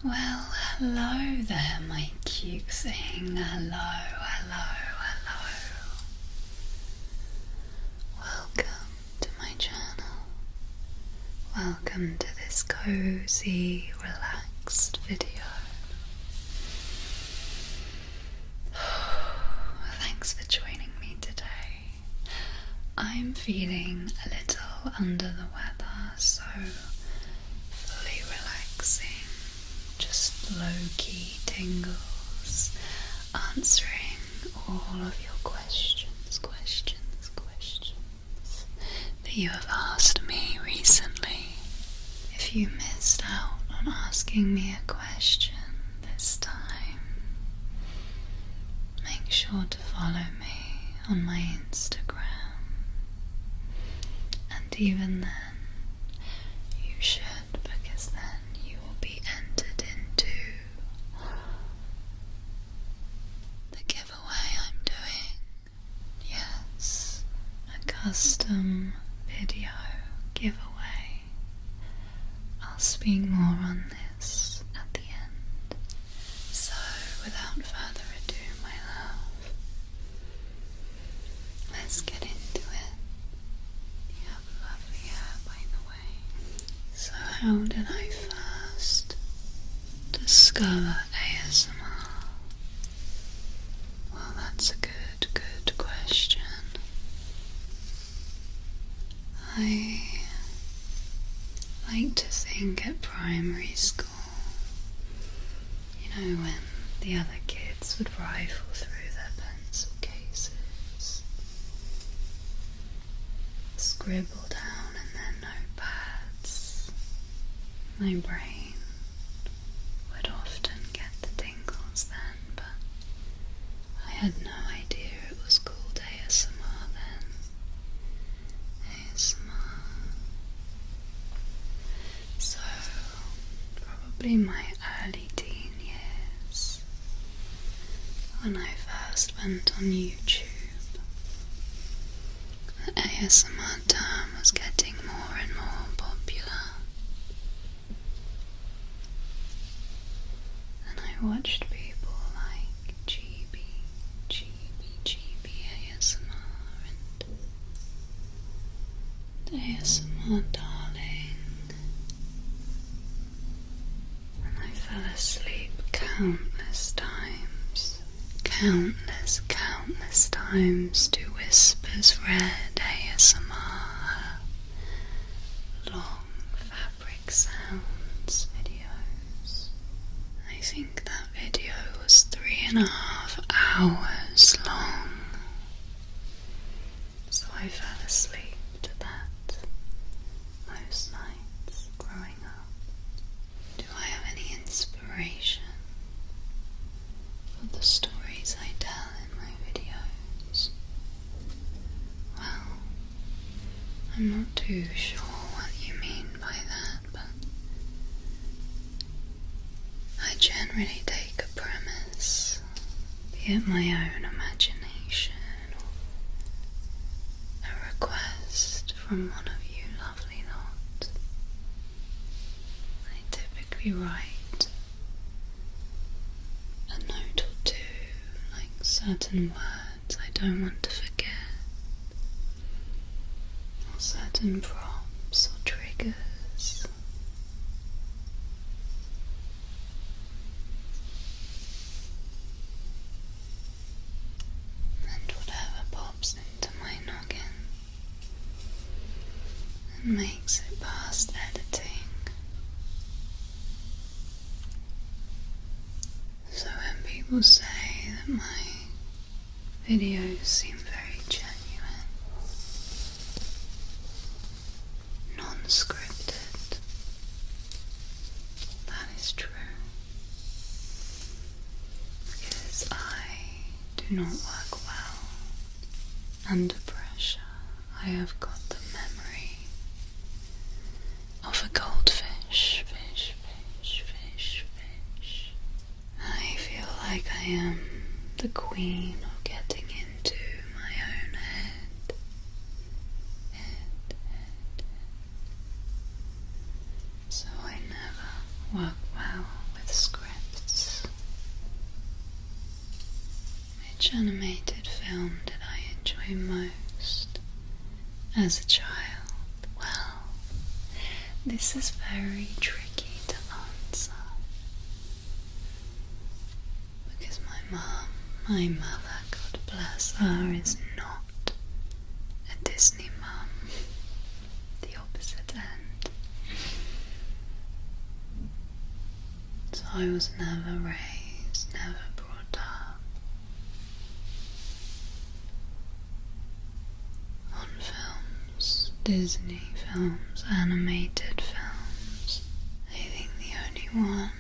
Well, hello there, my cute thing. Hello. Welcome to my channel. Welcome to this cozy, relaxed video. Thanks for joining me today. I'm feeling a little under the weather, so fully relaxing. Just low-key tingles, answering all of your questions that you have asked me recently. If you missed out on asking me a question this time, make sure to follow me on my Instagram, and even then you should, because then you will be entered into the giveaway I'm doing. Yes, a custom video giveaway. I'll speak more on this at the end. So without further ado, my love, let's get into it. You have lovely hair, by the way. So how did I first discover ASMR? Well, that's a good question. I like to think at primary school, you know, when the other kids would rifle through their pencil cases, scribble down in their notepads, my brain would often get the tingles then, but I had no idea it was called ASMR then. ASMR. So, probably my early teen years, when I first went on YouTube, the ASMR term was getting more and more popular, and I watched people like GB ASMR and ASMR Darling, and I fell asleep countless times to Whispers Red ASMR, long fabric sounds videos. I think that video was 3.5 hours long, so I fell asleep to that most nights growing up. Do I have any inspiration for the stories I tell in my videos? Well, I'm not too sure what you mean by that, but I generally take a premise, be it my own imagination or a request from one of you lovely lot. I typically write a note or two, like certain words I don't want to forget, or certain prompts or triggers. And whatever pops into my noggin and makes it past editing. So when people say that my videos seem very genuine, non-scripted, that is true. Because I do not work well under pressure. I have got the memory of a goldfish. I feel like I am the queen of getting into my own head. So I never work well with Which animated film did I enjoy most as a child? Well, this is very tricky to answer because my mother, God bless her, is not a Disney mum, the opposite end. So I was never raised, never brought up on films, Disney films, animated films. I think the only one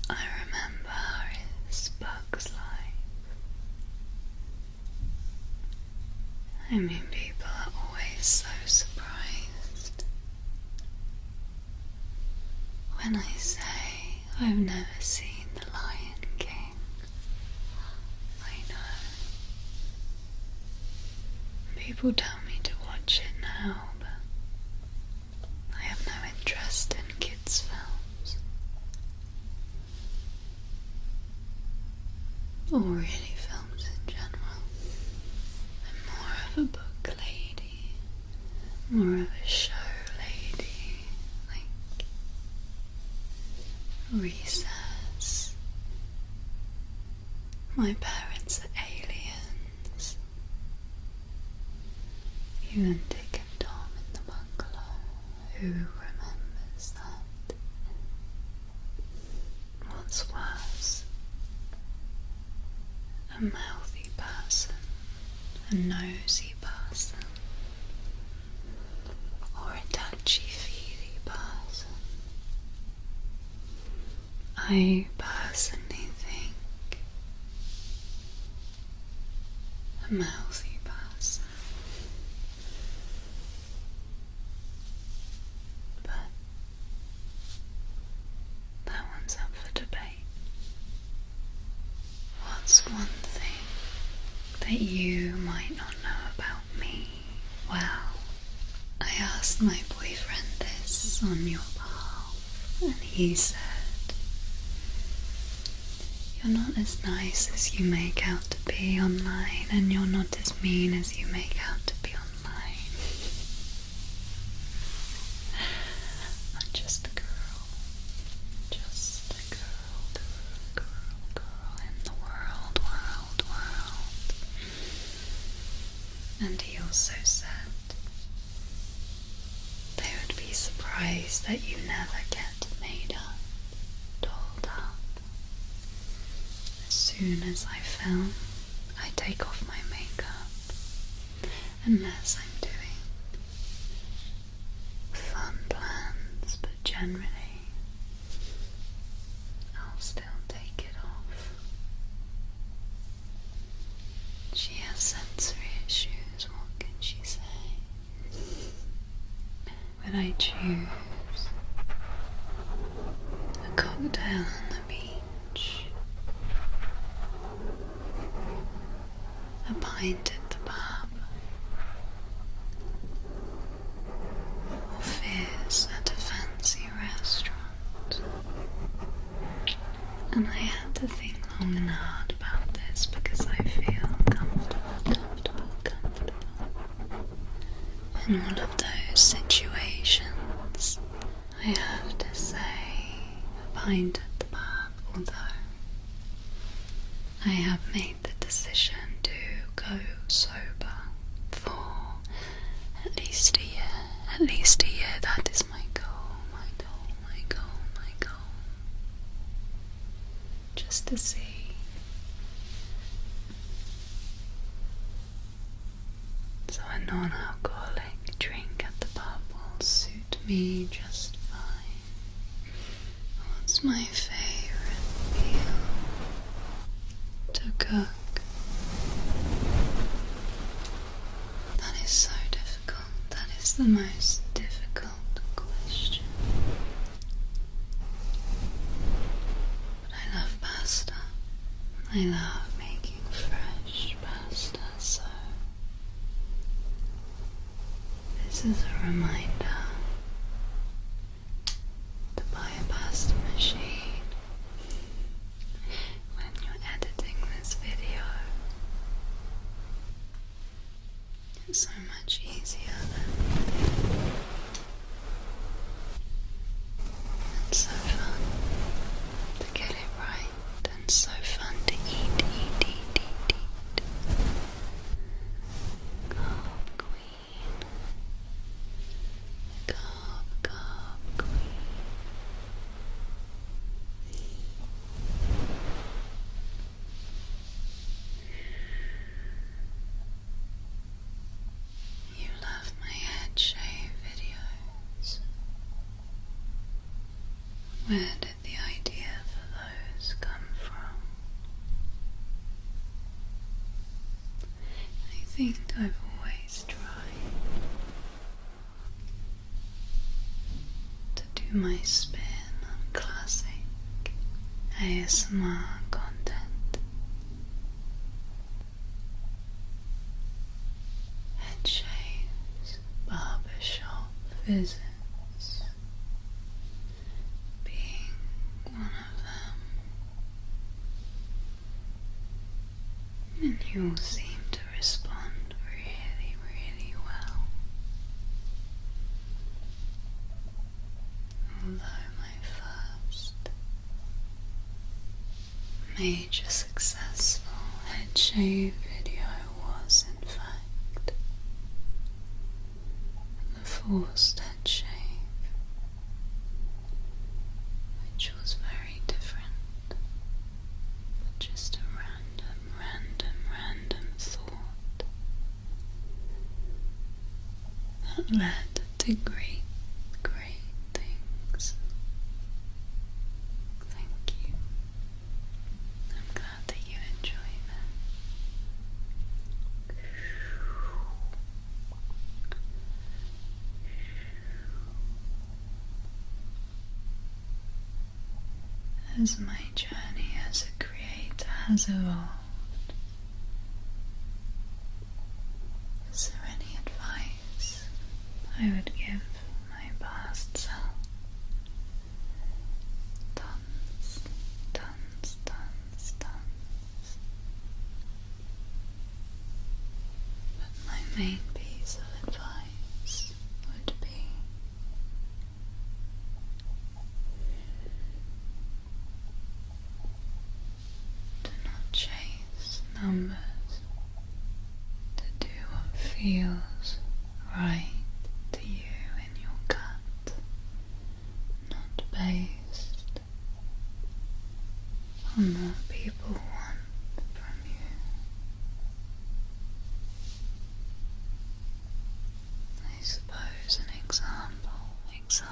I remember is Bugs Life. I mean, people are always so surprised when I say I've never seen The Lion King. I know. People tell me to watch it now, but I have no interest in kids' films. Or really films in general. I'm more of a book lady, more of a show lady, like Recess. My parents are aliens. Even Dick and Tom in the Bungalow. Who remembers that? What's worse? A mouthy person, a nosy person, or a touchy-feely person. I personally think a mouthy person, but that one's up for debate. What's one thing that you might not know about me? Well, I asked my boyfriend this on your behalf, and he said, "You're not as nice as you make out to be online, and you're not as mean as you make out to be online. I'm just a girl. Just a girl in the world. And he also said they would be surprised that you never get made up, dolled up. As soon as I film, I take off my makeup, unless I'm doing fun plans, but generally I'll still take it off. She has sensory issues, what can she say? Would I choose a cocktail on the beach, a pint at the pub, or fizz at a fancy restaurant? And I had to think long and hard about this because I feel comfortable in all of those situations. I have to say a pint at the pub, although I have made the decision to go sober for at least a year. At least a year, that is my goal. Just to see. So a non-alcoholic drink at the pub will suit me just fine. What's my favourite meal to cook? That is so difficult. That is the most difficult question. But I love pasta. I love making fresh pasta, so this is a reminder to buy a pasta machine when you're editing It's so much easier then. It's so fun to get it right, and so fun to eat. Carb queen. Carb queen. You love my head shave videos. Where did the idea for those come from? I think I've always tried to do my spin on classic ASMR content. Head shaves, barbershop visits being one of them. And you all seem to respond really, really well. Although my first major successful head shave video was in fact the forced head shave, which was very different, but just a random thought that led to great things. Thank you. I'm glad that you enjoy them. As my journey as a creator has evolved, is there any advice I would give my past self? Tons. But my main piece of advice would be to not chase numbers, to do what feels right to you in your gut, not based on what people want from you. I suppose an example of this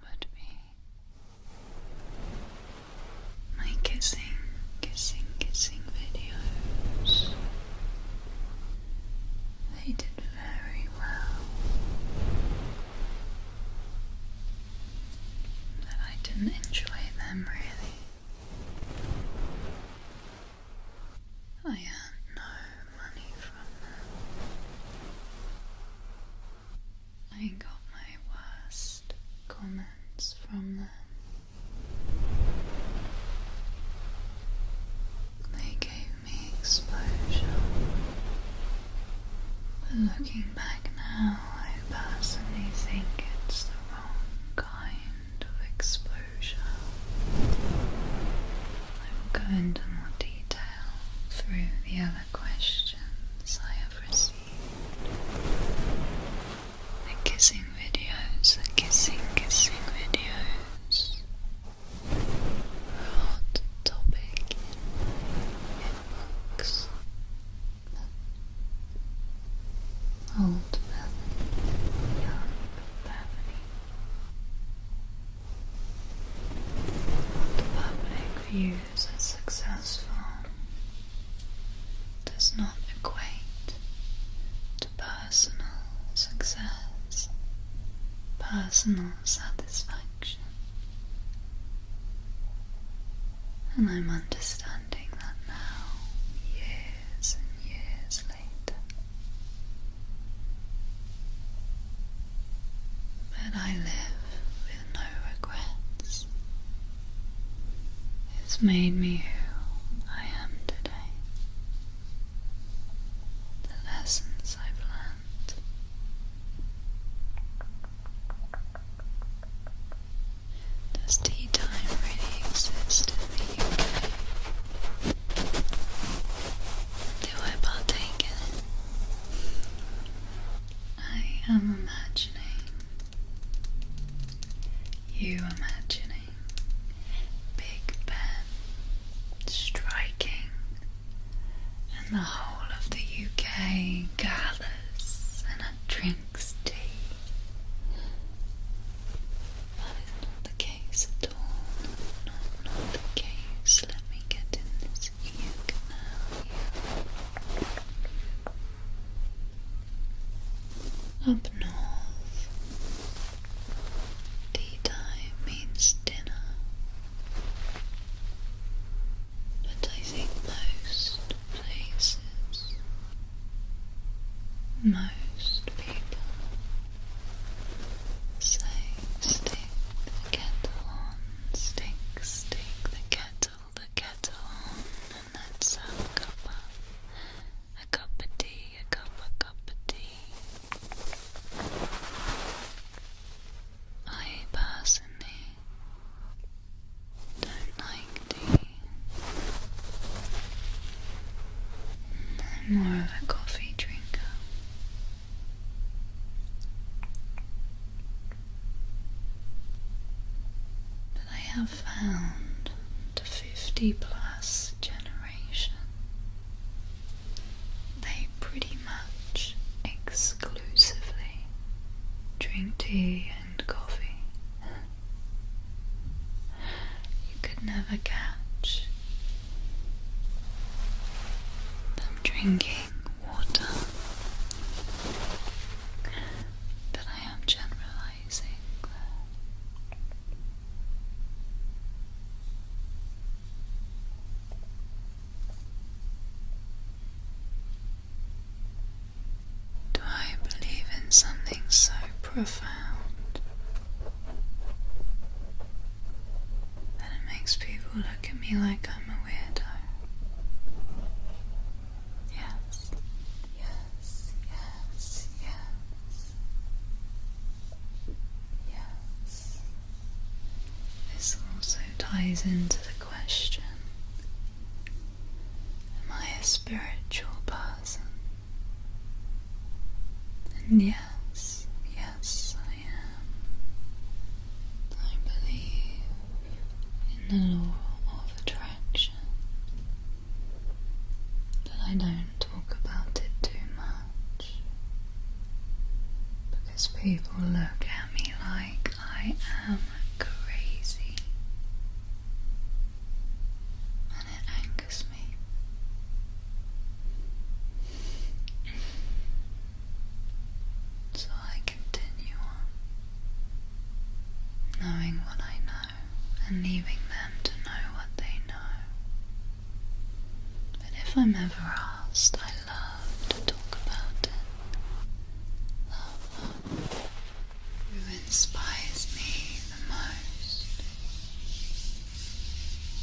would be my kissing videos. They did very well, but I didn't enjoy them really. I earned no money from them. I got my worst comments from them. They gave me exposure. But looking back now, I personally think it's the wrong kind of exposure. I will go into more detail through the other questions I have received. The kissing videos are a hot topic in books. Old Bethany, young Bethany. What the public views as successful does not equate to personal success, personal satisfaction. And I'm understanding that now, years and years later. But I live with no regrets. What's made me who I am today? The lessons I've learned. Does tea time really exist in the UK? Do I partake in it? I am imagining, you imagining, Big Ben striking, and the whole of the UK gathers and drinks tea. That is not the case at all. Not the case. Let me get in this ear canal here. Up north, tea time means dinner. But I think most places, most people say stick the kettle on, stick the kettle on, and let's have a cup of tea, a cup of tea. I personally don't like tea. I'm more of a coffee drinker. But I have found the 50+ generation, they pretty much exclusively drink tea and coffee. You could never catch them drinking water. But I am generalizing. Do I believe in something so profound that it makes people look at me like I'm a weirdo? Yes, yes, yes, yes, yes. This also ties into the question, am I a spiritual person? And yes, I am. I believe in the law of attraction, but I don't talk about it too much, because people look at me like I am crazy, and it angers me. So I continue on, knowing what I know and leaving them to know what they know. But if I'm ever asked, I love to talk about it. Love. Who inspires me the most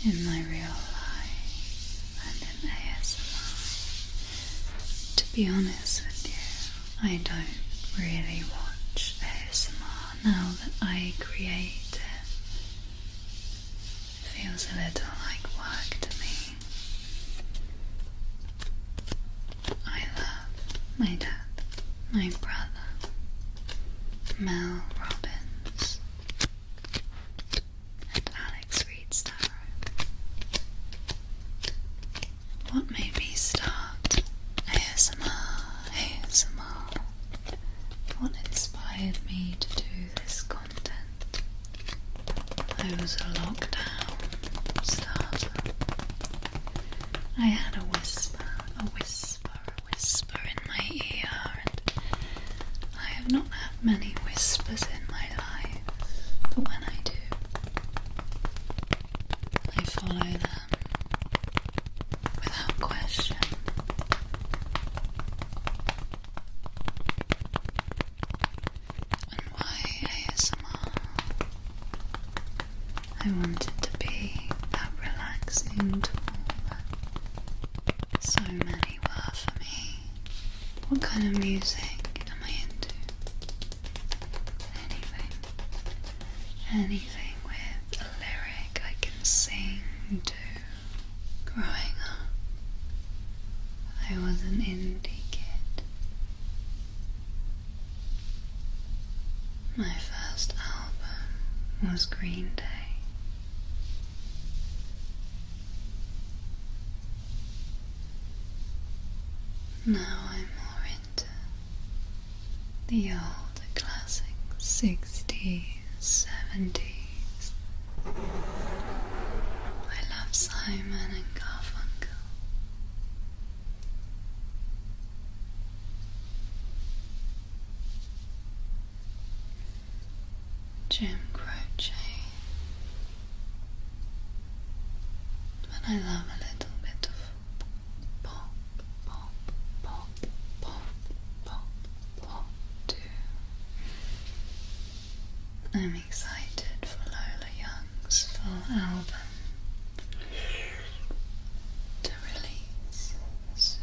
in my real life and in ASMR? To be honest with you, I don't really watch ASMR now that I create it. It feels a little like work to me. I love my dad, my brother, Mel Robbins, and Alex Reed's Tarot. What made me start ASMR? What inspired me to do this content? I was a lockdown starter. I had a whisper in my ear, and I have not had many whispers in my life, but when I do, I follow them without question. And why ASMR? I wanted to be that relaxed many were for me. What kind of music am I into? Anything with a lyric I can sing to. Growing up, I was an indie kid. My first album was Green Day. Now I'm more into the older classics, 60s, 70s. I love Simon and Garfunkel. Jim Croce. But I love a little bit of pop, pop, pop, pop, pop, pop too. I'm excited for Lola Young's full album to release soon.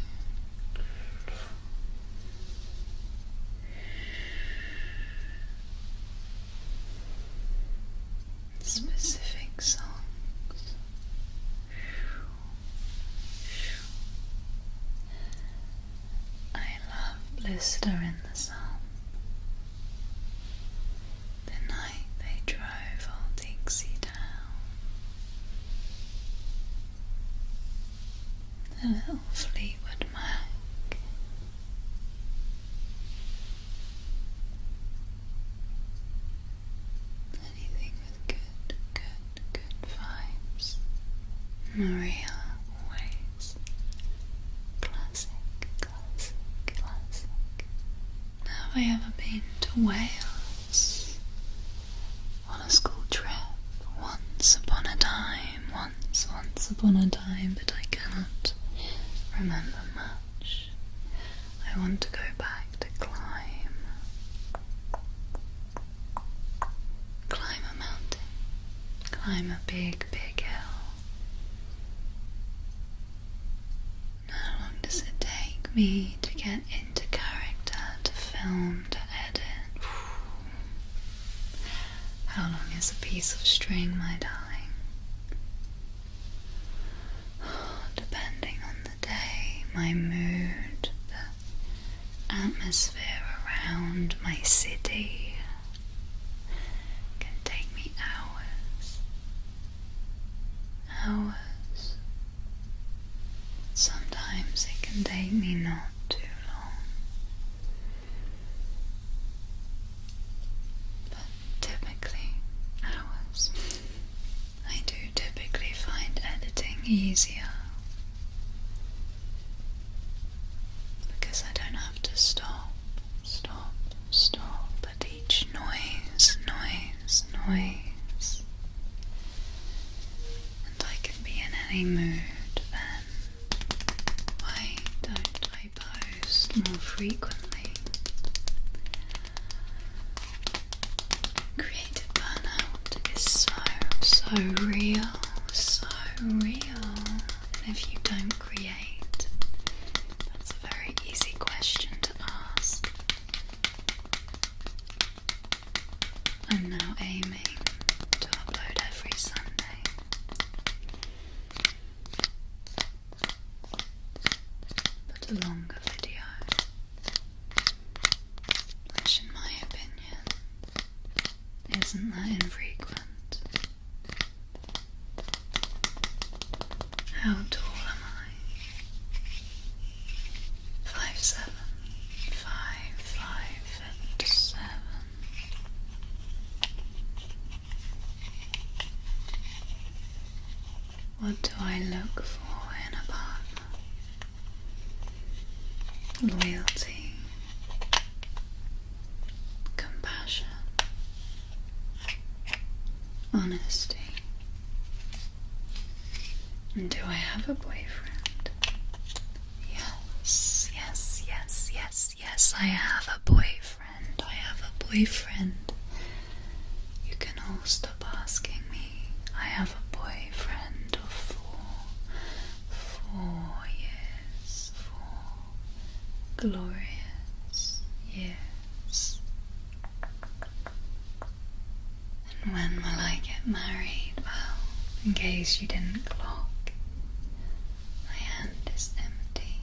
Specific songs. I love Blister in the Sun. The night they drove old Dixie down. The little Fleetwood Mac. Anything with good vibes. Maria, always. Classic. Have I ever been to Wales? On a school trip. Once upon a time, but I cannot remember much. I want to go back to climb a mountain, climb a big hill. How long does it take me to get into character, to film, to edit? How long is a piece of string, my darling? Depending on the day, my mood, the atmosphere around my city can take me hours. Sometimes it can take me not too long. But typically hours. I do typically find editing easier because I don't have to stop at each noise, and I can be in any mood then. Why don't I post more frequently? Creative burnout is so real. And if you don't create, that's a very easy question to ask. I'm now aiming to upload every Sunday. But a longer video, which in my opinion isn't that infrequent. How tall am I? 5'7", 5'7". What do I look for in a partner? Loyalty, compassion, honesty. And do I have a boyfriend? Yes, I have a boyfriend. You can all stop asking me. I have a boyfriend of 4 years. glorious years. And when will I get married? Well, in case you didn't clock, my hand is empty.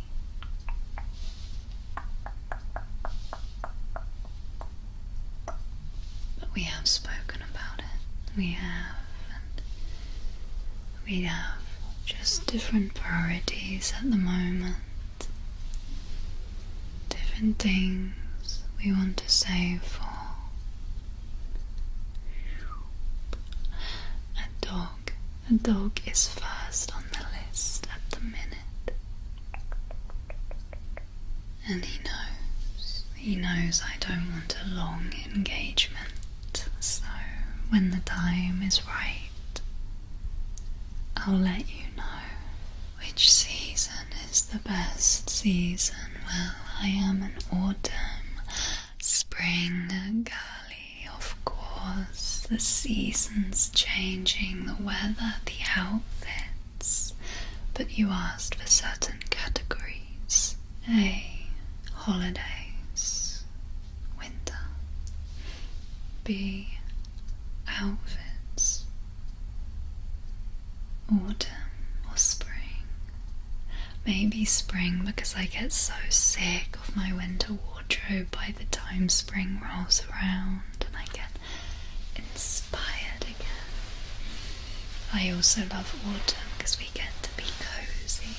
But we have spoken about it. We have, and we have just different priorities at the moment. Different things we want to save for. A dog is first on the list at the minute. And he knows I don't want a long engagement, so when the time is right, I'll let you know which season is the best season. Well, I am an autumn, spring girly, of course. The seasons changing, the weather, the outfits. But you asked for certain categories. A. Holidays, winter. B. Outfits, autumn or spring. Maybe spring, because I get so sick of my winter wardrobe by the time spring rolls around and I get inspired again. I also love autumn because we get to be cozy,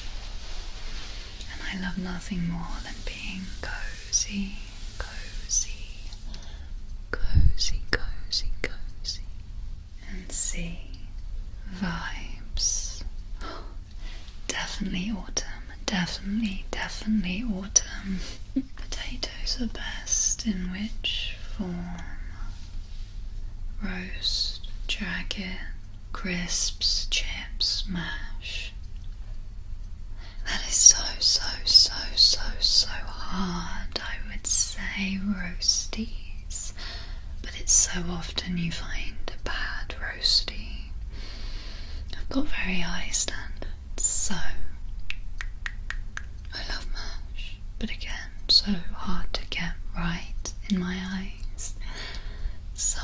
and I love nothing more than being cozy, cozy, cozy, cozy, cozy. And see, vibes. Definitely autumn. Definitely autumn. Potatoes are best in which form? Roast, jacket, crisps, chips, mash. That is so hard. I would say roasties, but it's so often you find a bad roastie. I've got very high standards, so I love mash, but again, so hard to get right in my eyes. So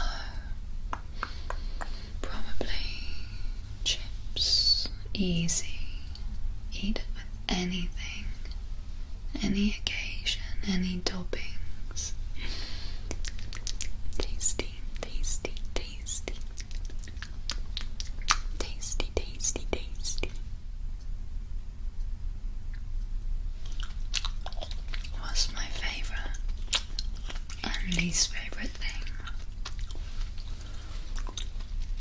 probably chips, easy, eat it with anything, any occasion, any toppings. Tasty, tasty, tasty. Tasty, tasty, tasty. What's my favourite and least favourite thing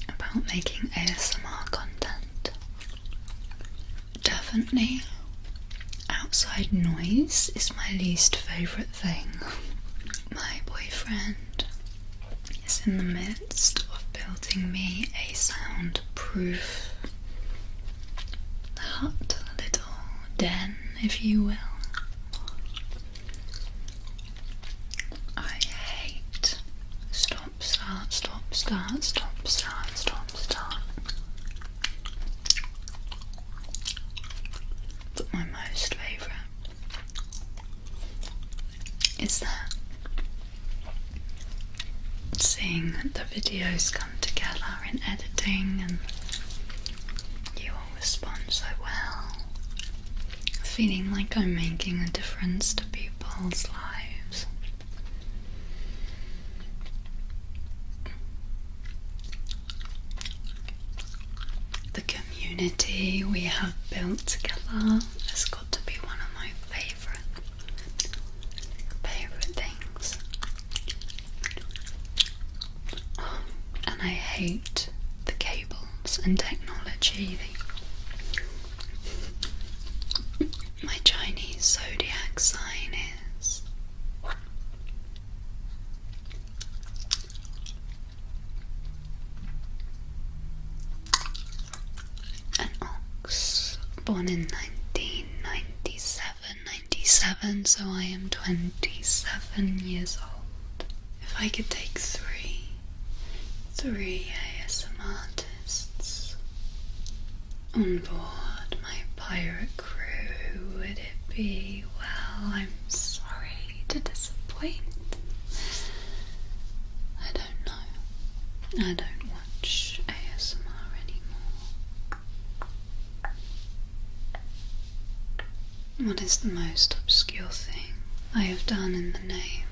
about making ASMR content? Definitely outside noise is my least favourite thing. My boyfriend is in the midst of building me a soundproof hut, little den, if you will. I hate stop, start, stop, start, stop, start, stop, start. But my most favourite is that seeing the videos come together in editing and you all respond so well, feeling like I'm making a difference to people's lives. The community we have built together has got to be one of my favourite things. And I hate the cables and technology. My Chinese Zodiac sign is an ox, born in 1997, so I am 27 years old. If I could take three ASMR artists on board my pirate crew, who would it be? Well, I'm so the most obscure thing I have done in the name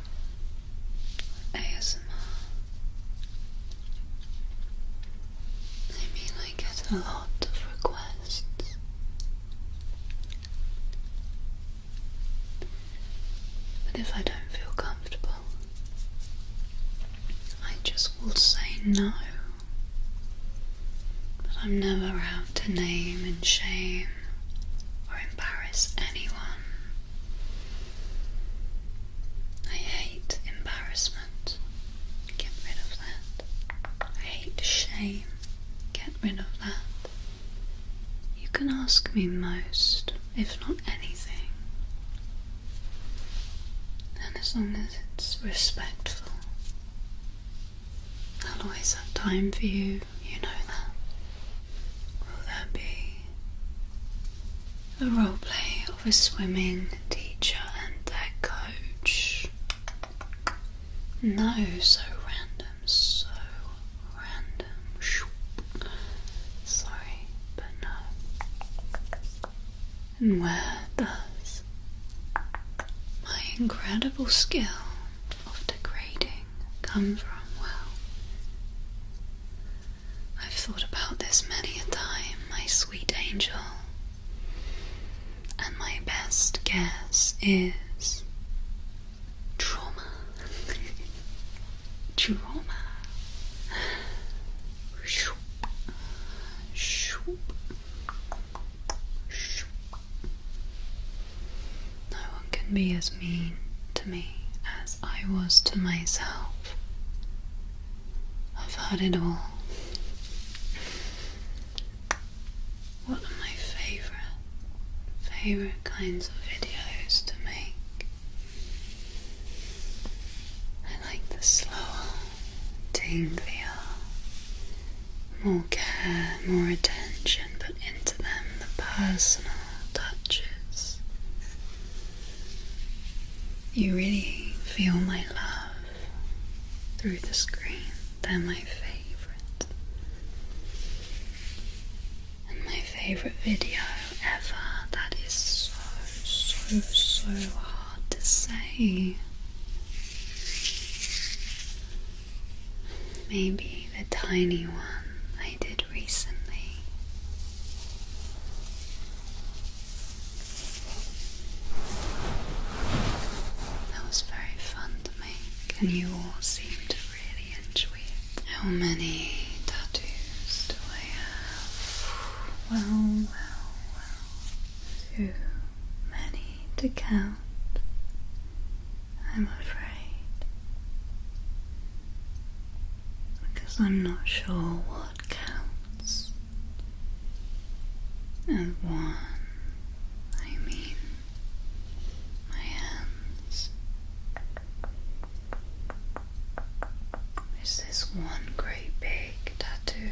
of ASMR. I mean, I get a lot of requests. But if I don't feel comfortable, I just will say no. But I'm never out to name and shame or embarrass anyone. I hate embarrassment. Get rid of that. I hate shame. Get rid of that. You can ask me most, if not anything. And as long as it's respectful, I'll always have time for you, you know that. Will there be a roleplay of a swimming teacher and their coach? No, so random, so random. Sorry, but no. And where does my incredible skill of degrading come from? Well, I've thought about this many a time, my sweet angel, and my best guess is trauma. Trauma. Shoop. Shoop. Shoop. No one can be as mean to me as I was to myself. I've had it all. What are my favorite kinds of videos to make? I like the slower, tinglier, more care, more attention put into them, the personal touches. You really feel my love through the screen. They're my favorite. And my favorite video ever, that is so hard to say. Maybe the tiny one I did recently. That was very fun to make, and you all seem to really enjoy it. How many tattoos do I have? Well, too many to count, I'm afraid. Because I'm not sure what counts as one. I mean, my hands. Is this one great big tattoo?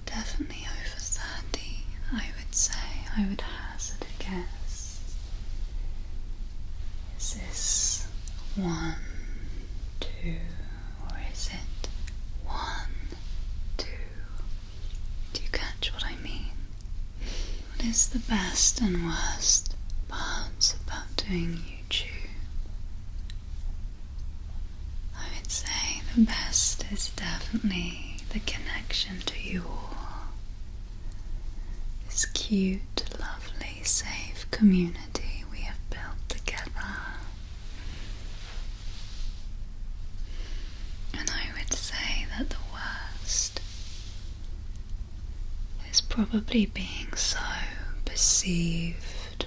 Definitely over 30, I would say. I would hazard a guess. Is this 1, 2, or is it 1, 2? Do you catch what I mean? What is the best and worst parts about doing YouTube? I would say the best is definitely the connection to you all. This cute, lovely, safe community we have built together. And I would say that the worst is probably being so perceived,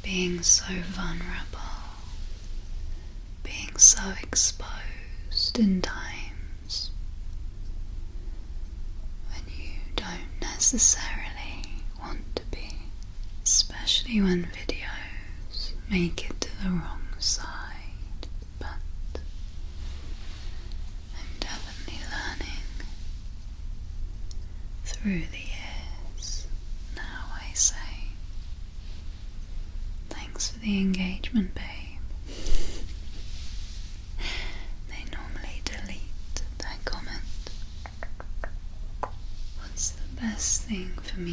being so vulnerable, being so exposed in times when you don't necessarily want to be, especially when videos make it to the wrong side. But I'm definitely learning through the years. Now I say, thanks for the engagement, babe. They normally delete that comment. What's the best thing for me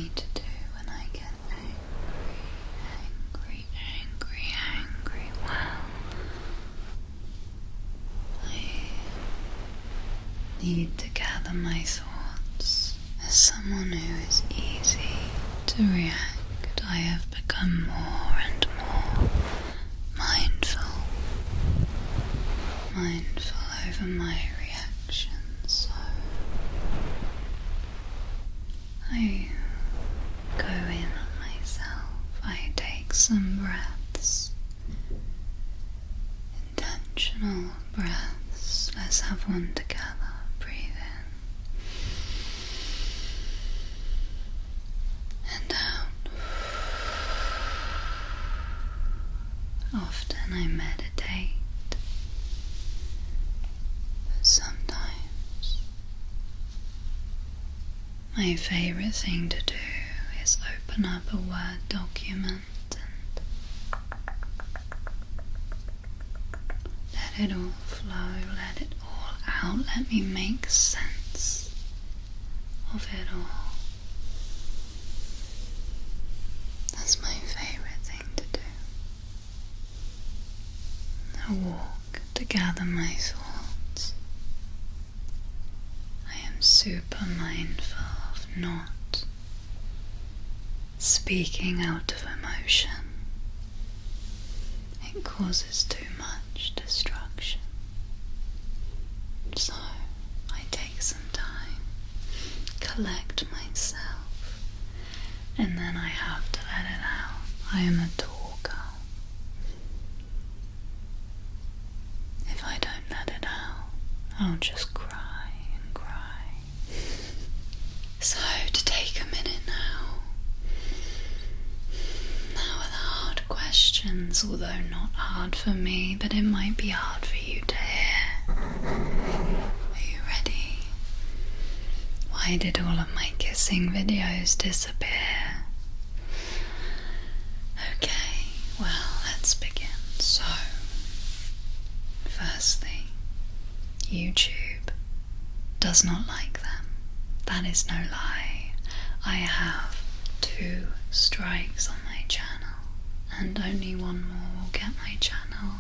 need to gather my thoughts. As someone who is easy to react, I have become more and more mindful over my reactions. So I go in on myself. I take some breaths, intentional breaths. Let's have one together. Breathe in and out. Often I meditate, but sometimes my favorite thing to do is open up a Word document and let it all flow, let it all out, let me make sense of it all. That's my favorite thing to do. I walk to gather my thoughts. I am super mindful of not speaking out of emotion. It causes too much destruction. So I take some time, collect myself, and then I have to let it out. I am a talker. If I don't let it out, I'll just cry and cry. So to take a minute now are the hard questions, although not hard for me, but it might be hard for you to hear. Are you ready? Why did all of my kissing videos disappear? Okay, well, let's begin. So, firstly, YouTube does not like them. That is no lie. I have 2 strikes on my channel, and only one more will get my channel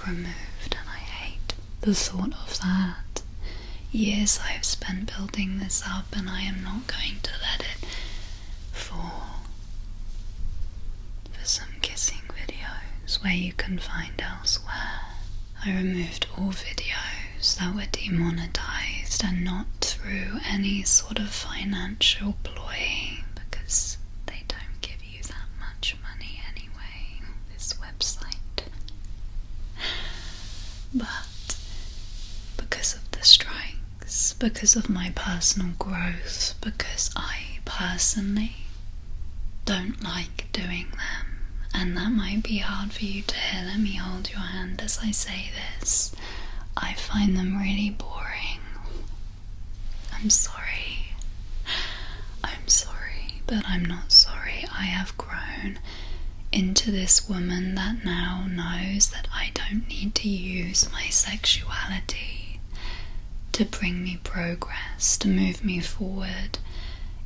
removed, and I hate the thought of that. Years I've spent building this up, and I am not going to let it fall for some kissing videos where you can find elsewhere. I removed all videos that were demonetized, and not through any sort of financial ploy, because they don't give you that much money anyway, this website. But because of the strikes, because of my personal growth, because I personally don't like doing them, and that might be hard for you to hear, let me hold your hand as I say this, I find them really boring. I'm sorry, but I'm not sorry. I have grown into this woman that now knows that I don't need to use my sexuality to bring me progress, to move me forward.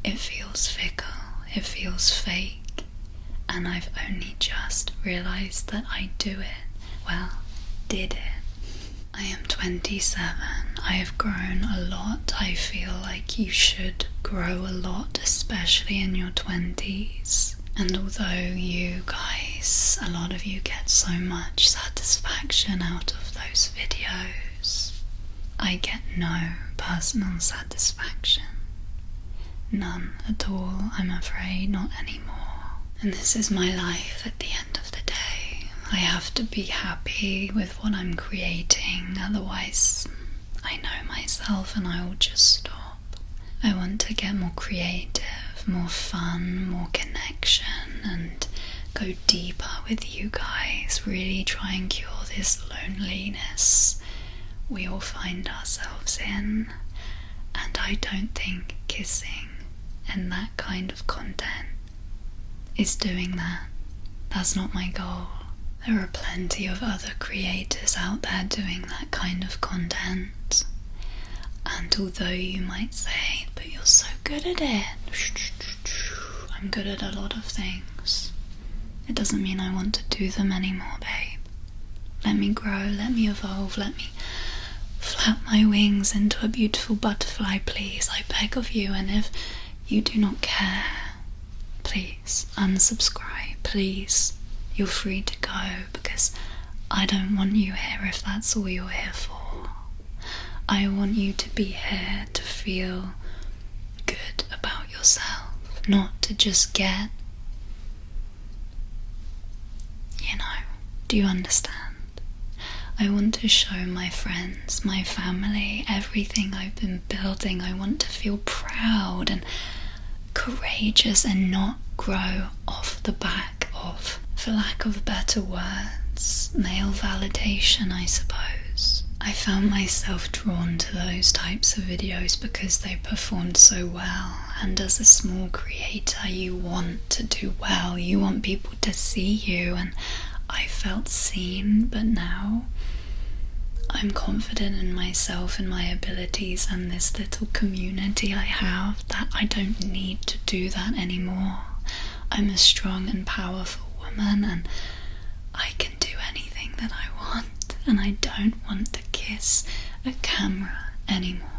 It feels fickle, it feels fake, and I've only just realised that I do it, did it. I am 27, I have grown a lot. I feel like you should grow a lot, especially in your 20s. And although you guys, a lot of you get so much satisfaction out of those videos, I get no personal satisfaction. None at all, I'm afraid, not anymore. And this is my life at the end of the day. I have to be happy with what I'm creating, otherwise I know myself and I will just stop. I want to get more creative, more fun, more connection, and go deeper with you guys, really try and cure this loneliness we all find ourselves in. And I don't think kissing and that kind of content is doing that. That's not my goal. There are plenty of other creators out there doing that kind of content, and although you might say, but you're so good at it, I'm good at a lot of things, it doesn't mean I want to do them anymore, babe. Let me grow, let me evolve, let me flap my wings into a beautiful butterfly, please, I beg of you. And if you do not care, please unsubscribe, please. You're free to go, because I don't want you here if that's all you're here for. I want you to be here to feel good about yourself, not to just get, do you understand? I want to show my friends, my family, everything I've been building. I want to feel proud and courageous and not grow off the back of, for lack of better words, male validation, I suppose. I found myself drawn to those types of videos because they performed so well, and as a small creator you want to do well, you want people to see you, and I felt seen. But now I'm confident in myself and my abilities and this little community I have, that I don't need to do that anymore. I'm a strong and powerful woman, and I can do anything that I want, and I don't want to kiss a camera anymore.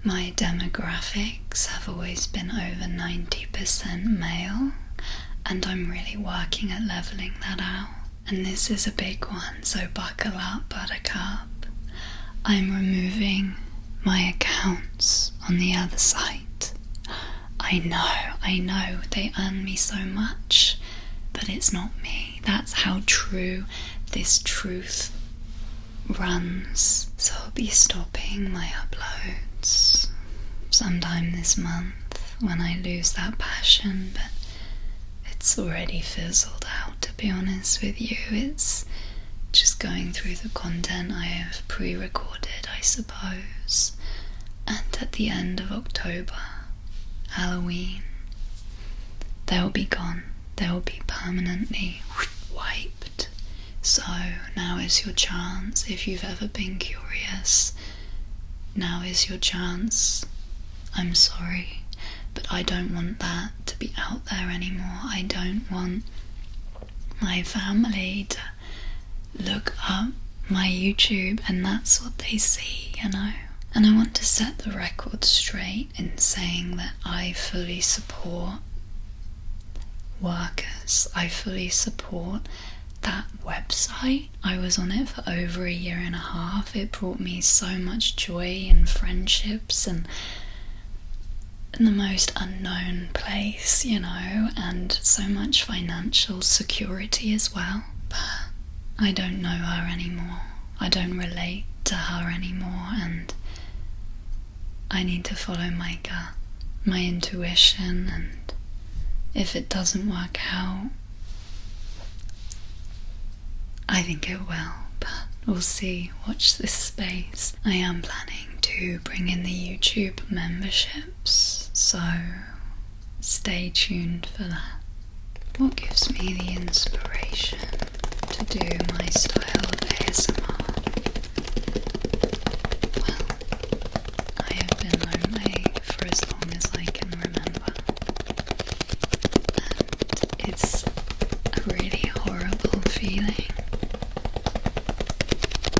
My demographics have always been over 90% male, and I'm really working at leveling that out. And this is a big one, so buckle up, buttercup. I'm removing my accounts on the other site. I know, they earn me so much, but it's not me. That's how true this truth runs. So I'll be stopping my uploads sometime this month when I lose that passion, but it's already fizzled out, to be honest with you. It's just going through the content I have pre-recorded, I suppose. And at the end of October, Halloween, they'll be gone. They'll be permanently wiped. So now is your chance. If you've ever been curious, now is your chance. I'm sorry, but I don't want that to be out there anymore. I don't want my family to look up my YouTube and that's what they see, And I want to set the record straight in saying that I fully support workers. I fully support that website. I was on it for over 1.5 years. It brought me so much joy and friendships, and in the most unknown place, and so much financial security as well. But I don't know her anymore. I don't relate to her anymore, and I need to follow my gut, my intuition, and if it doesn't work out, I think it will, but we'll see. Watch this space. I am planning to bring in the YouTube memberships, so stay tuned for that. What gives me the inspiration to do my style of ASMR? Well, I have been lonely for as long as I can remember, and it's a really horrible feeling.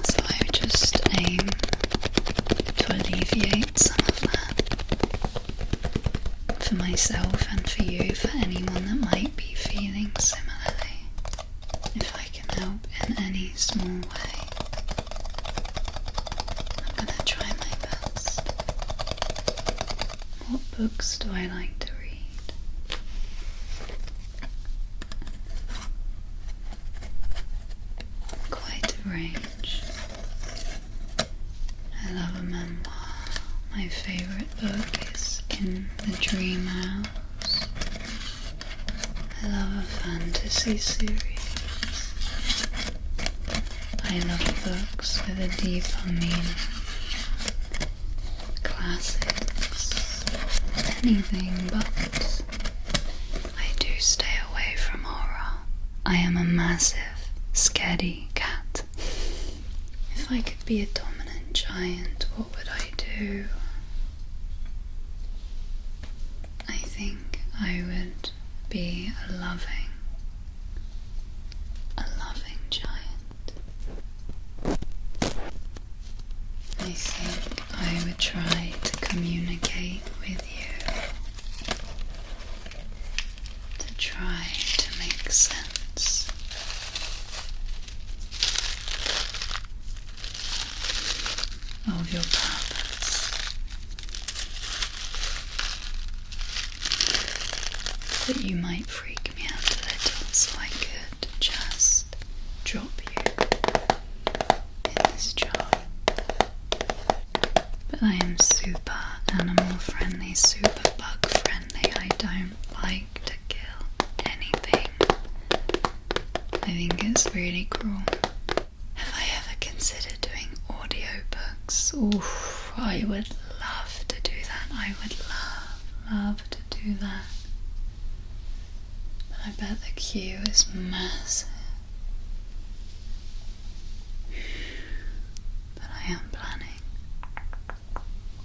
So I just aim to alleviate some of that for myself and for you, for anyone that might be feeling similarly. If I can help in any small way, I'm gonna try my best. What books do I like to read? Quite a range. I love a memoir. My favourite book is In the Dream House. I love a fantasy series. I love books with a deeper meaning. Classics. Anything but. I do stay away from horror. I am a massive, scaredy cat. If I could be a dominant giant, what would I do? I think I would be a loving giant. I think try to make sense of your purpose. But you might freak me out a little, so I could just drop you in this jar. But I am super animal friendly, super bug friendly. I don't like to kill anything. I think it's really cruel. Have I ever considered doing audiobooks? Oof, I would love to do that. I would love to do that. But I bet the queue is massive. But I am planning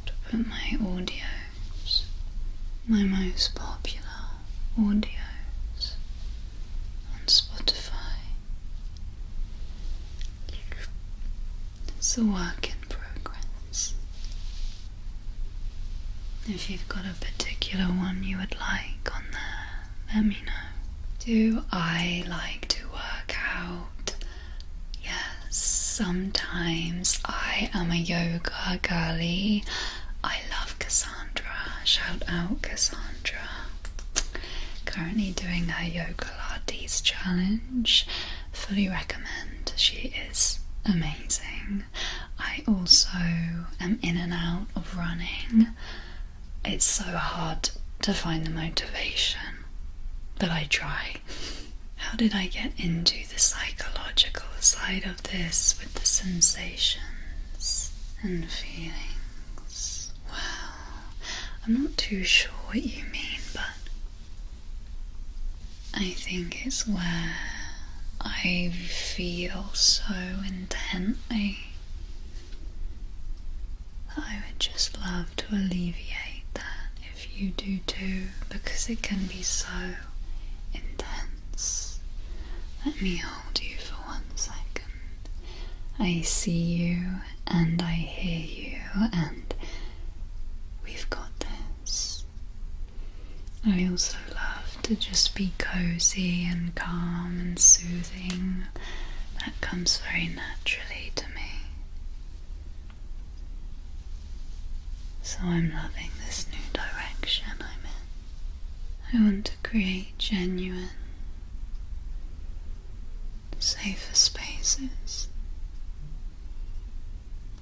to put my audios, my most popular audios, on Spotify. It's a work in progress. If you've got a particular one you would like on there, let me know. Do I like to work out? Yes, sometimes I am a yoga girly. I love Cassandra. Shout out Cassandra. Currently doing her Yoga Lattes challenge. Fully recommend. She is amazing. I also am in and out of running. It's so hard to find the motivation, but I try. How did I get into the psychological side of this with the sensations and feelings? Well, I'm not too sure what you mean, but I think it's where I feel so intently that I would just love to alleviate that if you do too, because it can be so intense. Let me hold you for 1 second. I see you and I hear you, and we've got this. I also love to just be cozy and calm and soothing. That comes very naturally to me. So I'm loving this new direction I'm in. I want to create genuine, safer spaces.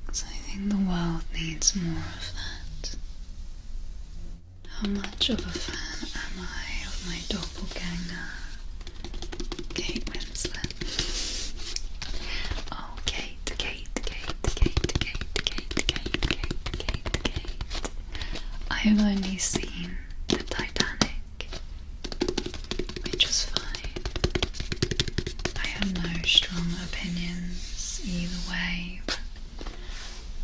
Because I think the world needs more of that. How much of a fan am I of my doppelganger, Kate Winslet? Oh, Kate. I have only seen the Titanic, which was fine. I have no strong opinions either way, but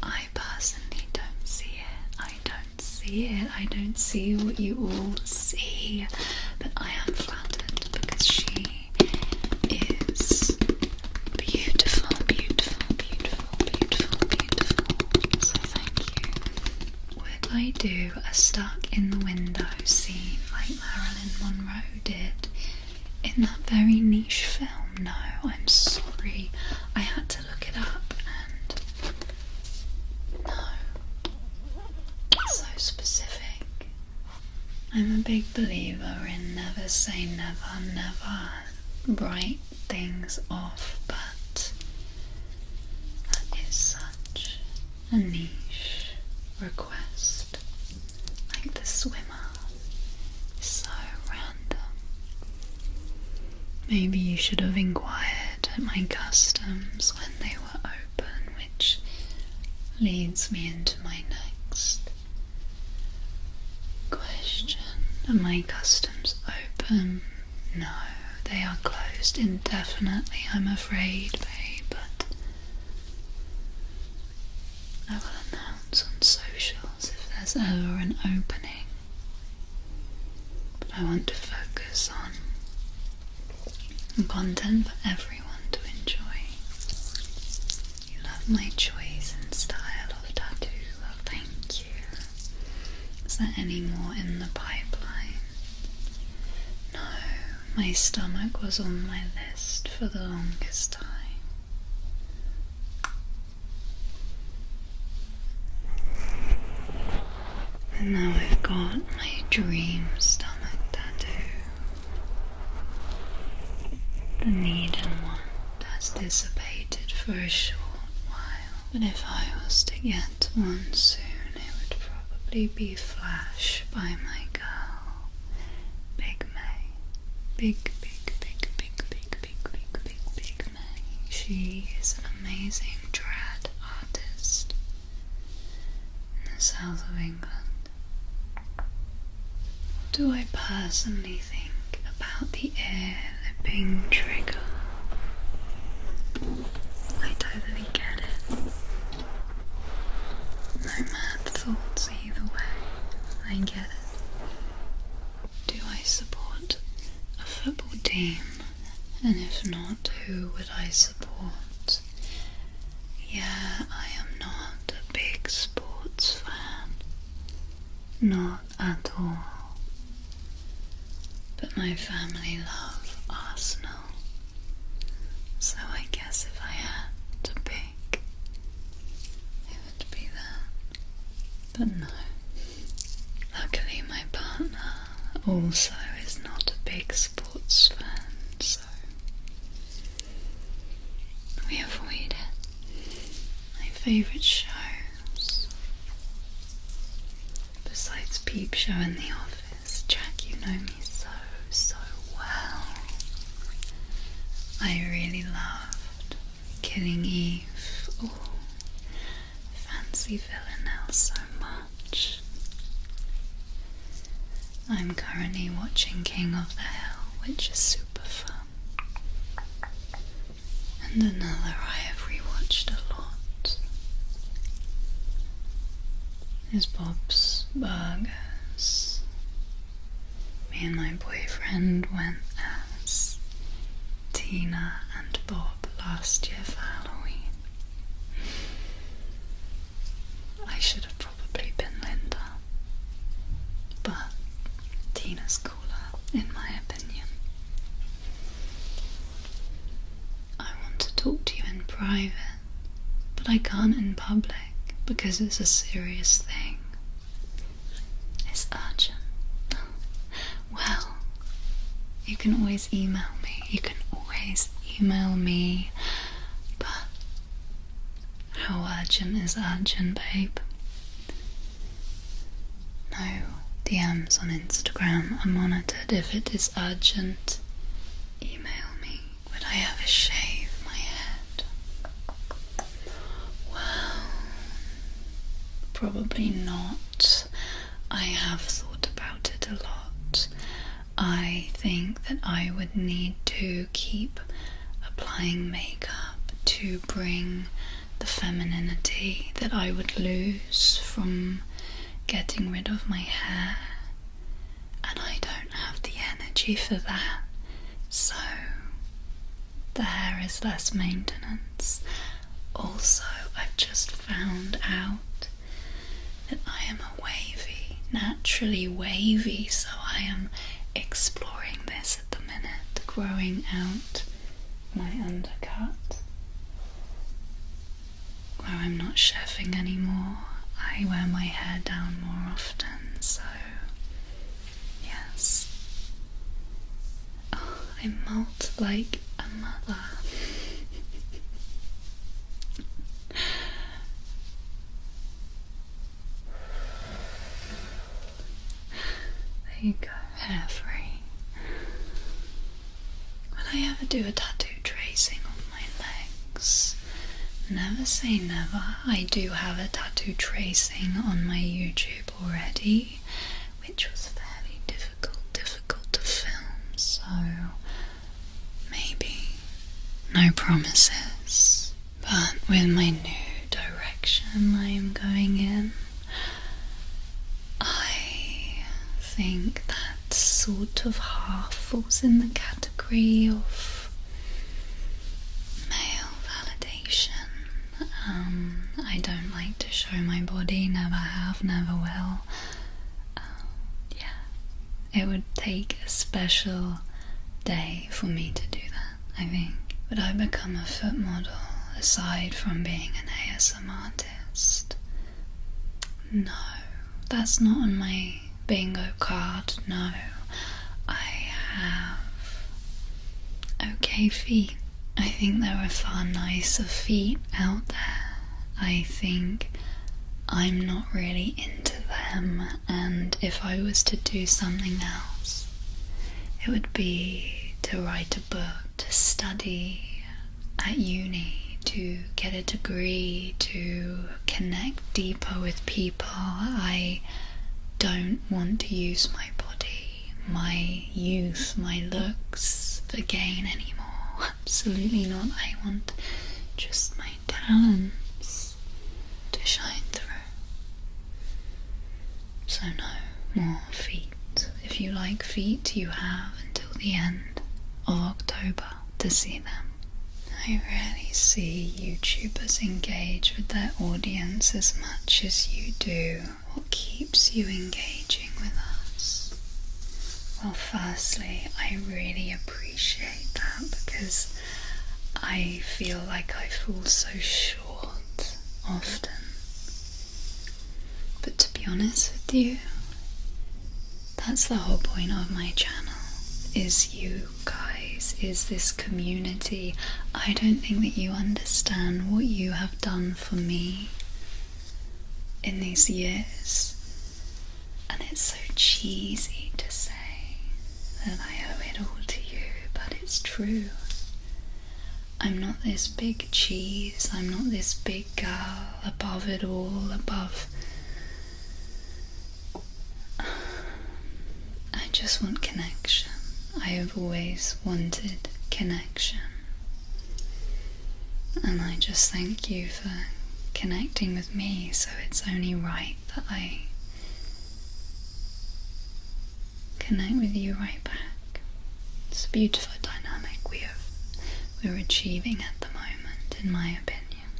I personally don't see it. I don't see what you all see, but I am flattered because she is beautiful. So thank you. Would I do a stuck in the window scene like Marilyn Monroe did in that very niche film? No, I'm sorry. I had to look it up and no. So specific. I'm a big believer in never say never, never write things off, but that is such a niche request. Like the swimmer is so random. Maybe you should have inquired at my customs when they were open, which leads me into my next question. Are my customs open? No, they are closed indefinitely, I'm afraid, babe, but I will announce on socials if there's ever an opening. But I want to focus on content for everyone to enjoy. You love my choice and style of tattoo. Well, thank you. Is there any more in the pipeline? No, My stomach was on my list for the longest time. And now I've got my dream stomach tattoo. The need and want has dissipated for a short while, but if I was to get one soon, it would probably be Flash by my girl, Big May. Big May. She is an amazing trad artist in the south of England. What do I personally think about the ear lipping trigger? I totally get it. No mad thoughts either way. I get it. Do I support a football team? And if not, who would I support? Yeah, I am not a big sports fan. Not at all. But my family love Arsenal. So I guess if I had to pick, it would be that. But no. Luckily my partner also is not a big sports fan, so we avoid it. My favourite shows, besides Peep Show and The Office, Jack, you know me so well. I really loved Killing Eve. Oh, fancy Villanelle so much. I'm currently watching King of the Hill, which is super fun. And another I have rewatched a lot is Bob's Burgers. Me and my boyfriend went as Tina and Bob last year for Halloween. I should have probably been Linda, but Tina's cooler, in my opinion. I want to talk to you in private, but I can't in public because it's a serious thing. It's urgent. Well, you can always email me. You can always email me. But how urgent is urgent, babe? No DMs on Instagram are monitored. If it is urgent, email me. Would I ever shave my head? Well, probably not. I have thought about it a lot. I think that I would need to keep applying makeup to bring the femininity that I would lose from getting rid of my hair, and I don't have the energy for that, so the hair is less maintenance. Also, I've just found out that I am a wavy, naturally wavy, so I am exploring this at the minute, growing out my undercut, where I'm not chefing anymore. I wear my hair down more often, so yes. Oh, I molt like a mother. There you go, hair free. Will I ever do a tattoo tracing on my legs? Never say never. I do have a tattoo tracing on my YouTube already, which was fairly difficult to film, so maybe. No promises. But with my new direction I am going in, I think that sort of half falls in the category of male validation. I don't like to show my body, never have, never will. Yeah, it would take a special day for me to do that, I think. Would I become a foot model aside from being an ASMR artist? No, that's not on my bingo card, no. I have okay feet. I think there are far nicer feet out there. I think I'm not really into them, and if I was to do something else, it would be to write a book, to study at uni, to get a degree, to connect deeper with people. I don't want to use my body, my youth, my looks for gain anymore. Absolutely not. I want just my talents to shine through. So no more feet. If you like feet, you have until the end of October to see them. I rarely see YouTubers engage with their audience as much as you do. What keeps you engaging with us? Well, firstly, I really appreciate that, because I feel like I fall so short often. But to be honest with you, that's the whole point of my channel, is you guys, is this community. I don't think that you understand what you have done for me in these years, and it's so cheesy to say that I owe it all to you, but it's true. I'm not this big cheese, I'm not this big girl above it all, above. I just want connection. I have always wanted connection, and I just thank you for connecting with me, so it's only right that I connect with you right back. It's a beautiful dynamic we're achieving at the moment, in my opinion.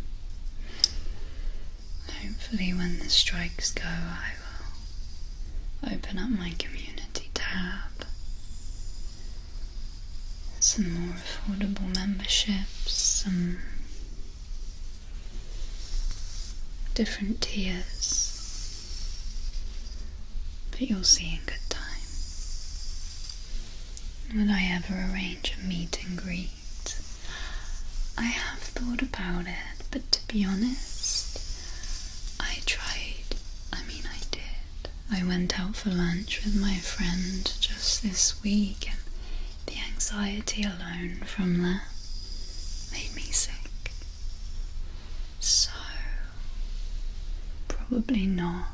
Hopefully when the strikes go, I will open up my community tab, some more affordable memberships, some different tiers, but you'll see in good time. Would I ever arrange a meet and greet? I have thought about it, but to be honest, I did. I went out for lunch with my friend just this week, and the anxiety alone from that made me sick. So, probably not,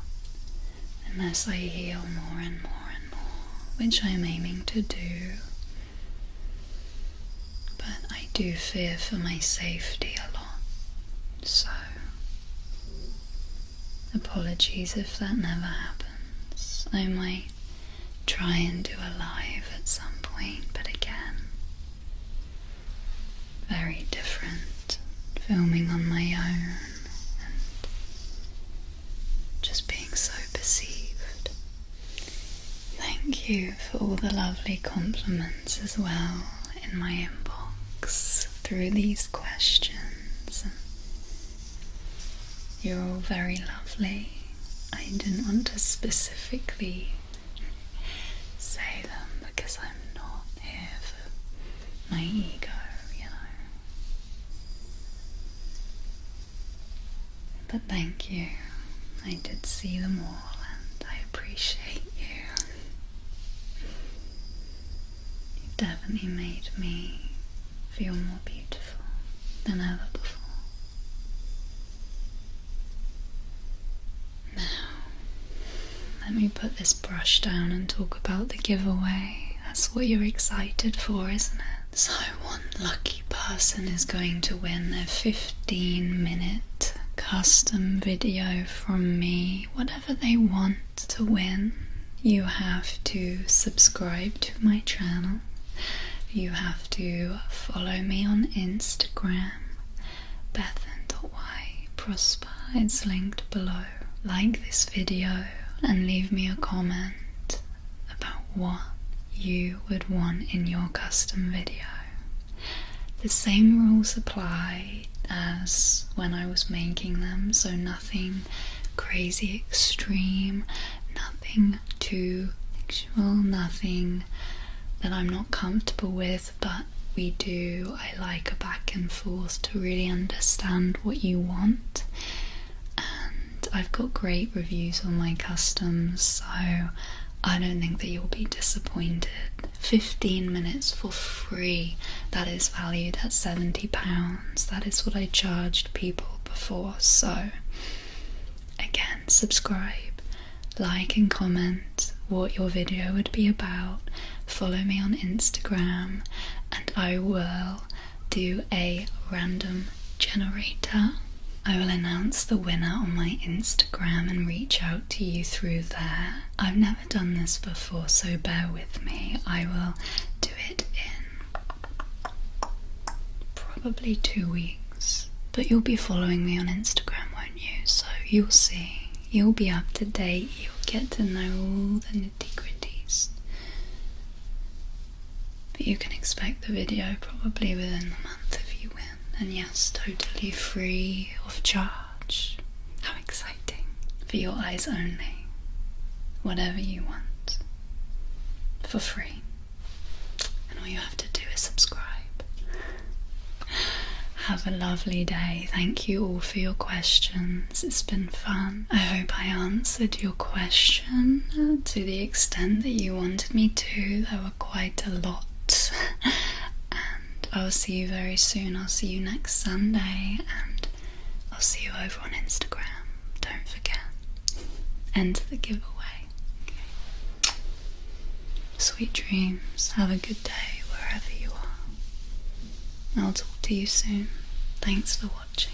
unless I heal more and more and more, which I'm aiming to do. But I do fear for my safety a lot, so apologies if that never happens. I might try and do a live at some point, but again, very different, filming on my own and just being so perceived. Thank you for all the lovely compliments as well in my inbox through these questions. You're all very lovely. I didn't want to specifically say them because I'm not here for my ego, you know. But thank you. I did see them all and I appreciate you. You've definitely made me feel more beautiful than ever before. Now, let me put this brush down and talk about the giveaway. That's what you're excited for, isn't it? So one lucky person is going to win their 15-minute custom video from me. Whatever they want to win, you have to subscribe to my channel. You have to follow me on Instagram, bethanyprosper. It's linked below. Like this video and leave me a comment about what you would want in your custom video. The same rules apply as when I was making them, so nothing crazy extreme, nothing too sexual, nothing that I'm not comfortable with, but I like a back and forth to really understand what you want. And I've got great reviews on my customs, so I don't think that you'll be disappointed. 15 minutes for free, that is valued at £70. That is what I charged people before. So again, subscribe, like and comment what your video would be about. Follow me on Instagram and I will do a random generator. I will announce the winner on my Instagram and reach out to you through there. I've never done this before, so bear with me. I will do it in probably 2 weeks. But you'll be following me on Instagram, won't you? So you'll see. You'll be up to date. You'll get to know all the nitty-gritties. But you can expect the video probably within the month if you win. And yes, totally free of charge. How exciting. For your eyes only. Whatever you want. For free. And all you have to do is subscribe. Have a lovely day. Thank you all for your questions. It's been fun. I hope I answered your question to the extent that you wanted me to. There were quite a lot. And I'll see you very soon. I'll see you next Sunday, and I'll see you over on Instagram. Don't forget. Enter the giveaway. Okay. Sweet dreams. Have a good day wherever you are. I'll talk to you soon. Thanks for watching.